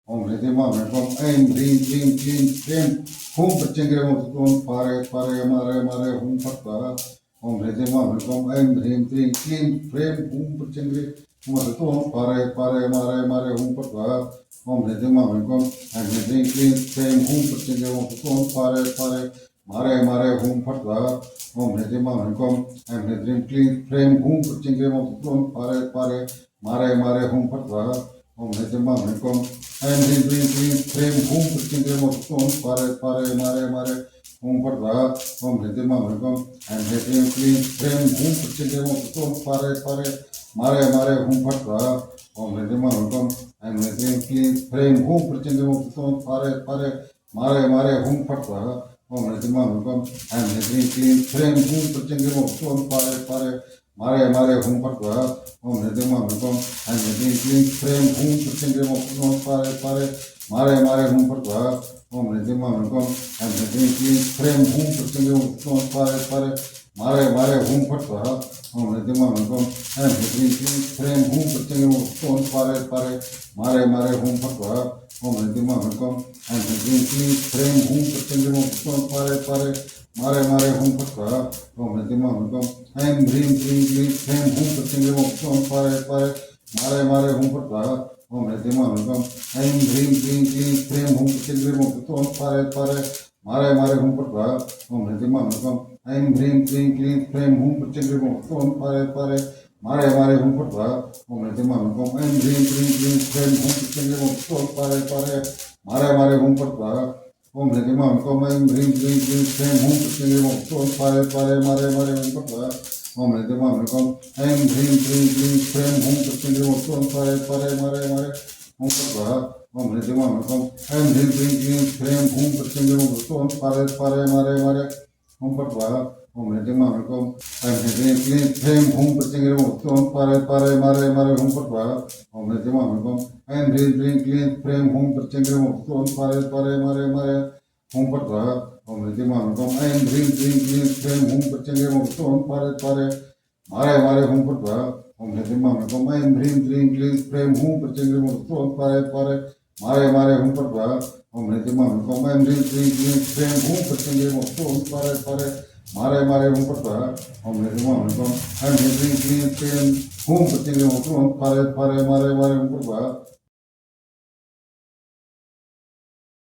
ओम ह्रीं मा ह्रीं ऐं ह्रीं क्लीं क्लीं क्लीं हुं प्रत्यंगे ओम पारे पारे मारे मारे हुं फट स्वाहा ओम ह्रीं मा ह्रीं ऐं ह्रीं क्लीं क्लीं क्लीं हुं प्रत्यंगे ओम पारे पारे मारे मारे हुं फट स्वाहा ओम ह्रीं मा ह्रीं ऐं ह्रीं क्लीं क्लीं हुं प्रत्यंगे ओम पारे पारे मारे मारे हुं फट स्वाहा ओम ह्रीं मा ह्रीं ऐं ह्रीं क्लीं क्लीं हुं प्रत्यंगे ओम पारे पारे मारे मारे हुं फट स्वाहा ओम ह्रीं मा ह्रीं ऐं ह्रीं क्लीं क्लीं क्लीं हुं प्रत्यंगे ओम पारे पारे मारे मारे हुं फट स्वाहा ओम ह्रीं मा ह्रीं ऐं ह्रीं क्लीं क्लीं हुं प्रत्यंगे ओम पारे पारे मारे मारे हुं फट स्वाहा ओम ह्रीं मा ह्रीं ऐं ह्रीं क्लीं क्लीं हुं प्रत्यंगे ओम पारे पारे मारे मारे हुं फट स्वाहा ओम ह्रीं मा ह्रीं ऐं ह्रीं क्लीं क्लीं हुं प्रत्यंगे ओम पारे पारे मारे मारे हुं फट स्वाहा ओम ह्रीं मा ह्रीं ऐं ह्रीं क्लीं क्लीं हुं प्रत्यंगे ओम पारे पारे मारे मारे हुं फट स्वाहा ओम ह्रीं मा ह्रीं ऐं ह्रीं क्लीं क्लीं हुं प्रत्यंगे ओम पारे पारे मारे मारे हुं फट स्वाहा ओम ह्रीं मा ह्रीं ऐं ह्रीं क्लीं क्लीं हुं प्रत्यंगे ओम पारे पारे मारे मारे हुं फट स्वाहा ओम ह्रीं मा ह्रीं ऐं ह्रीं क्लीं क्लीं हुं प्रत्यंगे ओम पारे पारे मारे मारे हुं फट स्वाहा ओम ह्रीं मा ह्रीं ऐं ह्रीं क्लीं क्लीं हुं प्रत्यंगे ओम पारे पारे मारे मारे हुं फट स्वाहा ओम ह्रीं मा ह्रीं ऐं ह्रीं क्लीं क्लीं हुं प्रत्यंगे ओम पारे पारे मारे मारे हुं फट स्वाहा ओम ह्रीं मा ह्रीं ऐं ह्रीं क्लीं क्लीं हुं प्रत्यंगे ओम पारे पारे मारे मारे हुं फट स्वाहा ओम ह्रीं मा ह्रीं ऐं ह्रीं क्लीं क्लीं हुं प्रत्यंगे ओम पारे पारे मारे मारे हुं फट स्वाहा ओम ह्रीं मा ह्रीं ऐं ह्रीं क्लीं क्लीं हुं प्रत्यंगे ओम पारे पारे मारे मारे हुं फट स्वाहा ओम ह्रीं मा ह्रीं ऐं ह्रीं क्लीं क्लीं हुं प्रत्यंगे ओम पारे पारे मारे मारे हुं फट स्वाहा ओम ह्रीं मा ह्रीं ऐं ह्रीं क्लीं क्लीं हुं प्रत्यंगे ओम पारे पारे मारे मारे हुं फट स्वाहा ओम ह्रीं मा ह्रीं ऐं ह्रीं क्लीं क्लीं हुं प्रत्यंगे ओम पारे पारे मारे मारे हुं फट स्वाहा ओम ह्रीं मा ह्रीं ऐं ह्रीं क्लीं क्लीं हुं प्रत्यंगे ओम पारे पारे मारे मारे हुं फट स्वाहा ओम ह्रीं मा ह्रीं ऐं ह्रीं क्लीं क्लीं हुं प्रत्यंगे ओम पारे पारे मारे मारे हुं फट स्वाहा ओम ह्रीं मा ह्रीं ऐं ह्रीं क्लीं क्लीं हुं प्रत्यंगे ओम पारे पारे मारे मारे हुं फट स्वाहा ओम ह्रीं मा ह्रीं ऐं ह्रीं क्लीं क्लीं हुं प्रत्यंगे ओम पारे पारे मारे मारे हुं फट स्वाहा ओम ह्रीं मा ह्रीं ऐं ह्रीं क्लीं क्लीं हुं प्रत्यंगे ओम पारे पारे मारे मारे हुं फट स्वाहा